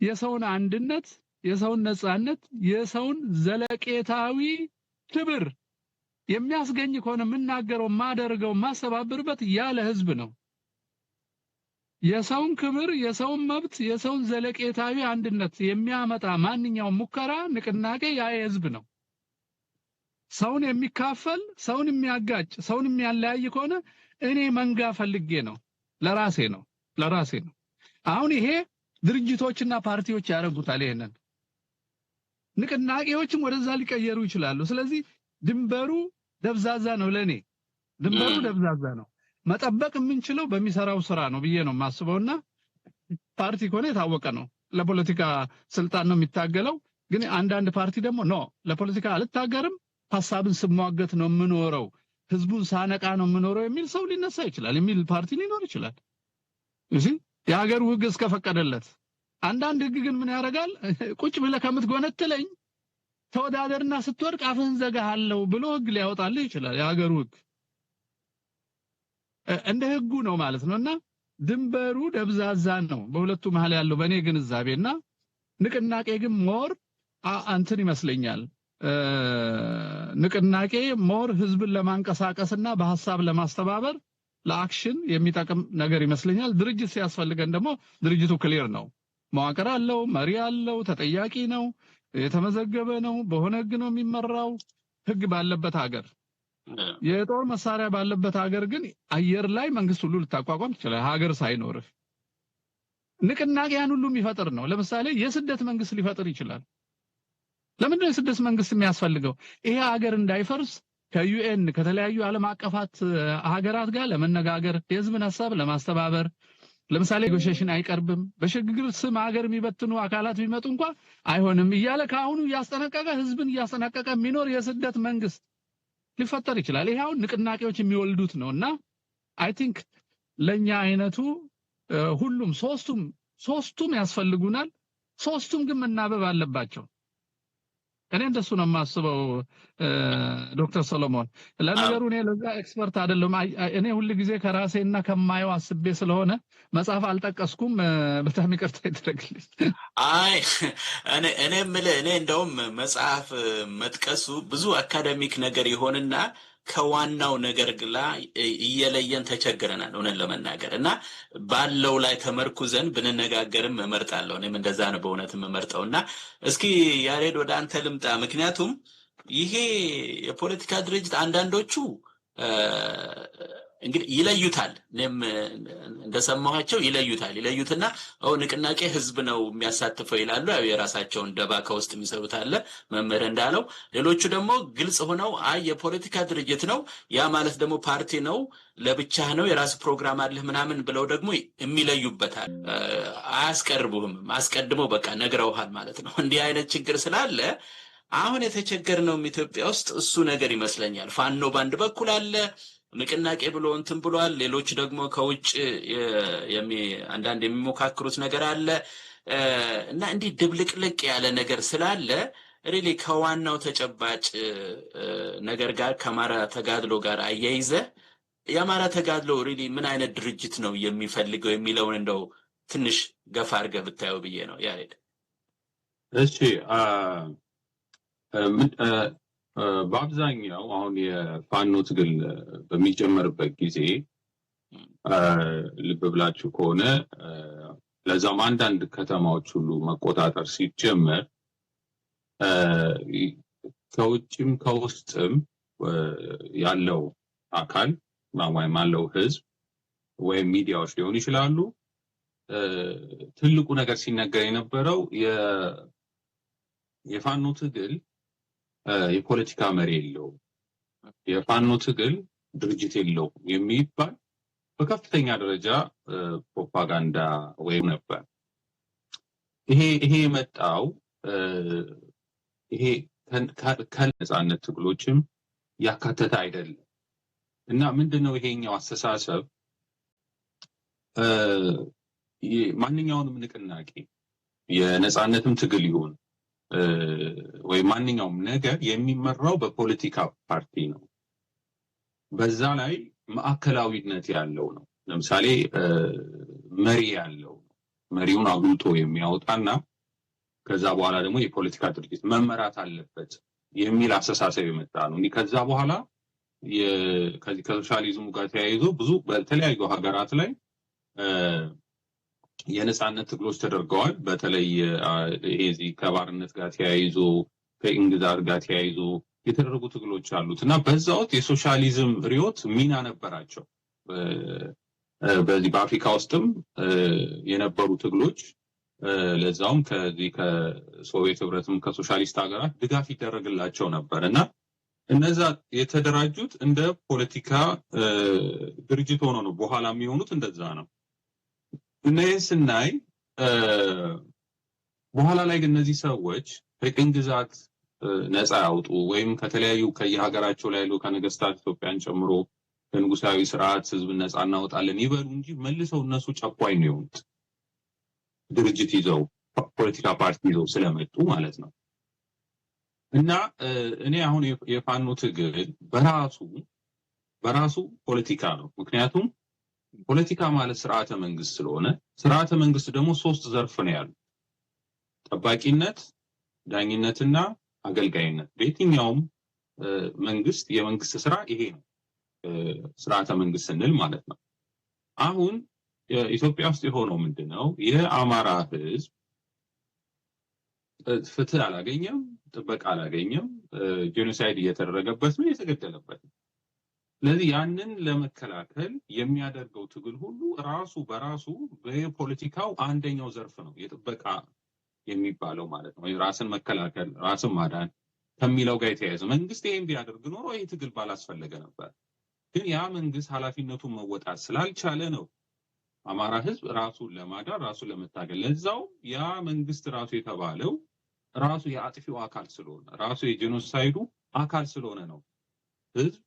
የሰውን አንድነት የሰውን ነጻነት የሰውን ዘለቄታዊ ክብር የሚያስገኝ ከሆነ ምናገረው ማደርገው ማሰባብርበት ያለ ህዝብ ነው የሰውን ክብር የሰውን መብት የሰውን ዘለቄታዊ አንድነት የሚያመጣ ማንኛውም ሙከራ ንቅናቄ ያ ህዝብ ነው ሰውን የሚካፈል ሰውን የሚያጋጭ ሰውን የሚያለያይ ከሆነ እኔ መንጋ ፈልጌ ነው ለራሴ ነው አሁን ይሄ ድርጅቶችና ፓርቲዎች ያረጉታል ይሄንን ንቅናቄዎችም ወደዛ ሊቀየሩ ይችላሉ ስለዚህ ድንበሩ ደብዛዛ ነው ለኔ ድንበሩ ደብዛዛ ነው መጠበቅ የምንችለው በሚሰራው ስራ ነው ብዬ ነው ማስበውና ፓርቲ ኮኔ ታወቀ ነው ለፖለቲካ ስልጣን ነው የሚታገለው ግን አንዳንድ ፓርቲ ደግሞ ኖ ለፖለቲካ አልታገርም ሐሳብን ስሟገት ነው የምኖረው ህዝቡን ሳነቃ ነው የምኖረው የሚል ሰው ሊነሳ ይችላል የሚል ፓርቲ ሊኖር ይችላል እሺ የሀገር ህግ እስከፈቀደለት አንዳንድ ህግ ግን ምን ያደርጋል ቁጭ ብለህ ከምትጎነትለኝ ተወዳደርና ስትወርቅ አፍህን ዘጋሃለው ብሎ ህግ ሊያወጣልህ ይችላል የሀገር ህግ እንደ ህጉ ነው ማለት ነውና ድንበሩ ደብዛዛ ነው በሁለቱ መሃል ያለው በኔ ግንዛቤና ንቅናቄ ግን ሞር አንተን ይመስለኛል ንቅናቄ ሞር ህዝብን ለማንቀሳቀስና በሐሳብ ለማስተባበር ለአክሽን የሚጠቅም ነገር ይመስለኛል ድርጅት ሲያስፈልገን ደግሞ ድርጅቱ ክሊር ነው መዋቅር አለው መሪ አለው ተጠያቂ ነው የተመዘገበ ነው በሆነ ህግ ነው የሚመራው ህግ ባለበት ሀገር የጦር መሳሪያ ባለበት ሀገር ግን አየር ላይ መንግስት ሁሉ ልታቋቋም ይችላል ሀገር ሳይኖር ንቅናቄያን ሁሉ የሚፈጥር ነው ለምሳሌ የስደት መንግስት ሊፈጥር ይችላል ለምን ነው የስደት መንግስት የሚያስፈልገው ይሄ ሀገር እንዳይፈርስ ከዩኤን ከተለያዩ ዓለም አቀፋት ሀገራት ጋር ለመነጋገር የህዝብን ሐሳብ ለማስተባበር ለምሳሌ ኔጎሺዬሽን አይቀርብም በሽግግር ስም ሀገር የሚበትኑ አካላት ቢመጡ እንኳን አይሆንም እያለ ካሁኑ ያስጠነቀቀ ህዝብን ያስጠነቀቀ የሚኖር የስደት መንግስት ሊፈጠር ይችላል ይሄው ንቅናቄዎች የሚወልዱት ነውና አይ ቲንክ ለኛ አይነቱ ሁሉም ሶስቱም ያስፈልጉናል ሶስቱም ግን መናበብ አለባቸው እኔ እንደሱ ነው ማስበው ዶክተር ሰሎሞን ለነገሩ እኔ ለዛ ኤክስፐርት አይደለም እኔ ሁሉ ጊዜ ከራሴና ከማየው አስቤ ስለሆነ መጽሐፍ አልጠቀስኩም በጣም ይቅርታ ይደረግልኝ አይ እኔ እንደውም መጽሐፍ መጥቀሱ ብዙ አካዳሚክ ነገር ይሆንና ከዋናው ነገር ግላ እየለየን ተቸግረናል ሆነን ለመናገር እና ባለው ላይ ተመርኩዘን ብንነጋገርም እመርጣለሁ እኔም እንደዛ ነው በእውነት እመርጣውና እስኪ ያሬድ ወደ አንተ ልምጣ ምክንያቱም ይሄ የፖለቲካ ድርጅት አንዳንዶቹ እንግዲህ ይለዩታል እኔም እንደሰማኋቸው ይለዩትና ንቅናቄ ህዝብ ነው የሚያሳትፈው ይላሉ ያው የራሳቸውን ደባ ከውስጥ የሚሰሩት አለ መመረ እንዳለው ሌሎቹ ደግሞ ግልጽ ሆነው የፖለቲካ ድርጅት ነው ያ ማለት ደግሞ ፓርቲ ነው ለብቻህ ነው የራስ ፕሮግራም አለህ ምናምን ብለው ደግሞ የሚለዩበታል አያስቀርቡህም አስቀድመው በቃ ነግረውሃል ማለት ነው እንዲህ አይነት ችግር ስላለ አሁን የተቸገርነው ኢትዮጵያ ውስጥ እሱ ነገር ይመስለኛል ፋኖ ባንድ በኩል አለ ንቅናቄ ብሎ እንትን ብሏል ሌሎች ደግሞ ከውጭ አንዳንድ የሚሞካክሩት ነገር አለ እና እንዲህ ድብልቅልቅ ያለ ነገር ስላለ ሪሊ ከዋናው ተጨባጭ ነገር ጋር ከማራ ተጋድሎ ጋር አያይዘ ያማራ ተጋድሎ ሪሊ ምን አይነት ድርጅት ነው የሚፈልገው የሚለውን እንደው ትንሽ ገፋ አድርገህ ብታየው ብዬ ነው ያሬድ እሺ በአብዛኛው አሁን የፋኖ ትግል በሚጀመርበት ጊዜ ልብ ብላችሁ ከሆነ ለዛም አንዳንድ ከተማዎች ሁሉ መቆጣጠር ሲጀመር ከውጭም ከውስጥም ያለው አካል ወይም ያለው ህዝብ ወይም ሚዲያዎች ሊሆኑ ይችላሉ ትልቁ ነገር ሲነገር የነበረው የፋኖ ትግል የፖለቲካ መሪ የለው የፋኖ ትግል ድርጅት የለው የሚባል በከፍተኛ ደረጃ ፕሮፓጋንዳ ወይ ነበር ይሄ መጣው ይሄ ከነጻነት ትግሎችም ያካተተ አይደለም እና ምንድነው ይሄኛው አስተሳሰብ ማንኛውንም ንቅናቄ የነጻነትም ትግል ይሁን ወይ ማንኛውም ነገር የሚመራው በፖለቲካ ፓርቲ ነው በዛ ላይ ማዕከላዊነት ያለው ነው ለምሳሌ መሪ ያለው መሪውን አጉልቶ የሚያወጣና ከዛ በኋላ ደግሞ የፖለቲካ ድርጅት መመራት አለበት የሚል አስተሳሰብ የመጣ ነው። እንግዲህ ከዛ በኋላ ከዚህ ከሶሻሊዝሙ ጋር ተያይዞ ብዙ በተለያዩ ሀገራት ላይ የነጻነት ትግሎች ተደርገዋል። በተለይ ይሄ ከባርነት ጋር ተያይዞ ከእንግዛር ጋር ተያይዞ የተደረጉ ትግሎች አሉት እና በዛ ወቅት የሶሻሊዝም ርዕዮት ሚና ነበራቸው። በዚህ በአፍሪካ ውስጥም የነበሩ ትግሎች ለዛውም ከዚህ ከሶቪየት ህብረትም ከሶሻሊስት ሀገራት ድጋፍ ይደረግላቸው ነበር እና እነዛ የተደራጁት እንደ ፖለቲካ ድርጅት ሆኖ ነው። በኋላ የሚሆኑት እንደዛ ነው። እነዚህን ስናይ በኋላ ላይ ግን እነዚህ ሰዎች ከቅኝ ግዛት ነፃ ያውጡ ወይም ከተለያዩ ከየሀገራቸው ላይ ያሉ ከነገስታት ኢትዮጵያን ጨምሮ ከንጉሳዊ ስርዓት ህዝብ ነፃ እናወጣለን ይበሉ እንጂ መልሰው እነሱ ጨቋኝ ነው የሆኑት። ድርጅት ይዘው ፖለቲካ ፓርቲ ይዘው ስለመጡ ማለት ነው። እና እኔ አሁን የፋኖ ትግል በራሱ ፖለቲካ ነው። ምክንያቱም ፖለቲካ ማለት ስርዓተ መንግስት ስለሆነ ስርዓተ መንግስት ደግሞ 3 ዘርፍ ነው ያለው። ጠባቂነት፣ ዳኝነትና አገልጋይነት። በየትኛውም መንግስት የመንግስት ስራ ይሄ ነው። ስርዓተ መንግስት ስንል ማለት ነው። አሁን ኢትዮጵያ ውስጥ የሆነው ምንድነው? የአማራ ህዝብ ፍትህ አላገኘም፣ ጥበቃ አላገኘም፣ ጄኖሳይድ እየተደረገበት ነው፣ እየተገደለበት ነው። ስለዚህ ያንን ለመከላከል የሚያደርገው ትግል ሁሉ ራሱ በራሱ በፖለቲካው አንደኛው ዘርፍ ነው፣ የጥበቃ የሚባለው ማለት ነው። ራስን መከላከል፣ ራስን ማዳን ከሚለው ጋር የተያያዘ መንግስት ይሄን ቢያደርግ ኖሮ ይሄ ትግል ባላስፈለገ ነበር። ግን ያ መንግስት ኃላፊነቱን መወጣት ስላልቻለ ነው አማራ ህዝብ ራሱን ለማዳን ራሱን ለመታገል። ለዛው ያ መንግስት ራሱ የተባለው ራሱ የአጥፊው አካል ስለሆነ ራሱ የጄኖሳይዱ አካል ስለሆነ ነው ህዝብ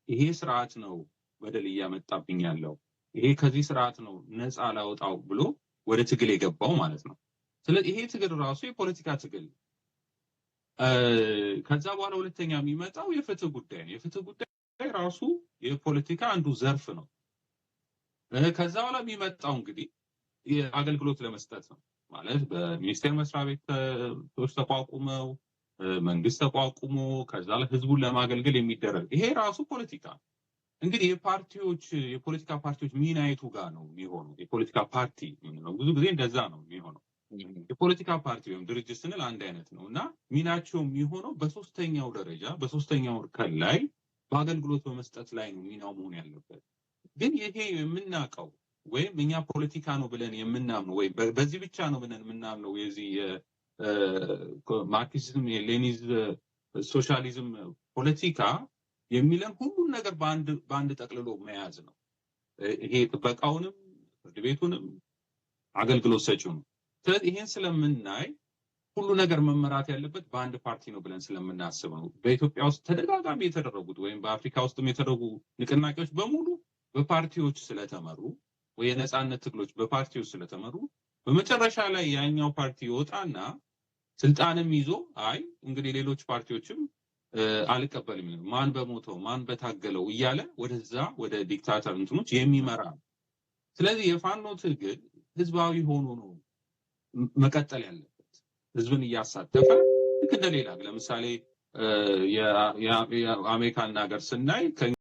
ይሄ ስርዓት ነው በደል እያመጣብኝ ያለው፣ ይሄ ከዚህ ስርዓት ነው ነፃ ላውጣው ብሎ ወደ ትግል የገባው ማለት ነው። ስለዚህ ይሄ ትግል ራሱ የፖለቲካ ትግል። ከዛ በኋላ ሁለተኛ የሚመጣው የፍትህ ጉዳይ ነው። የፍትህ ጉዳይ ራሱ የፖለቲካ አንዱ ዘርፍ ነው። ከዛ በኋላ የሚመጣው እንግዲህ የአገልግሎት ለመስጠት ነው ማለት በሚኒስቴር መስሪያ ቤቶች ተቋቁመው መንግስት ተቋቁሞ ከዛ ህዝቡን ለማገልገል የሚደረግ ይሄ ራሱ ፖለቲካ። እንግዲህ የፖለቲካ ፓርቲዎች ሚና የቱ ጋር ነው የሚሆነው? የፖለቲካ ፓርቲ ነው ብዙ ጊዜ እንደዛ ነው የሚሆነው። የፖለቲካ ፓርቲ ወይም ድርጅት ስንል አንድ አይነት ነው እና ሚናቸው የሚሆነው በሶስተኛው ደረጃ በሶስተኛው እርከን ላይ በአገልግሎት በመስጠት ላይ ነው ሚናው መሆን ያለበት። ግን ይሄ የምናውቀው ወይም እኛ ፖለቲካ ነው ብለን የምናምነው ወይም በዚህ ብቻ ነው ብለን የምናምነው የዚህ ማርክሲዝም የሌኒዝም ሶሻሊዝም ፖለቲካ የሚለን ሁሉን ነገር በአንድ ጠቅልሎ መያዝ ነው። ይሄ ጥበቃውንም ፍርድ ቤቱንም አገልግሎት ሰጪውንም። ስለዚህ ይሄን ስለምናይ ሁሉ ነገር መመራት ያለበት በአንድ ፓርቲ ነው ብለን ስለምናስብ ነው። በኢትዮጵያ ውስጥ ተደጋጋሚ የተደረጉት ወይም በአፍሪካ ውስጥም የተደረጉ ንቅናቄዎች በሙሉ በፓርቲዎች ስለተመሩ ወይ የነጻነት ትግሎች በፓርቲዎች ስለተመሩ በመጨረሻ ላይ ያኛው ፓርቲ ይወጣና ስልጣንም ይዞ አይ እንግዲህ ሌሎች ፓርቲዎችም አልቀበልም ማን በሞተው ማን በታገለው እያለ ወደዛ ወደ ዲክታተር እንትኖች የሚመራ ነው። ስለዚህ የፋኖ ትግል ህዝባዊ ሆኖ ነው መቀጠል ያለበት። ህዝብን እያሳተፈ ልክ እንደሌላ ለምሳሌ የአሜሪካን ሀገር ስናይ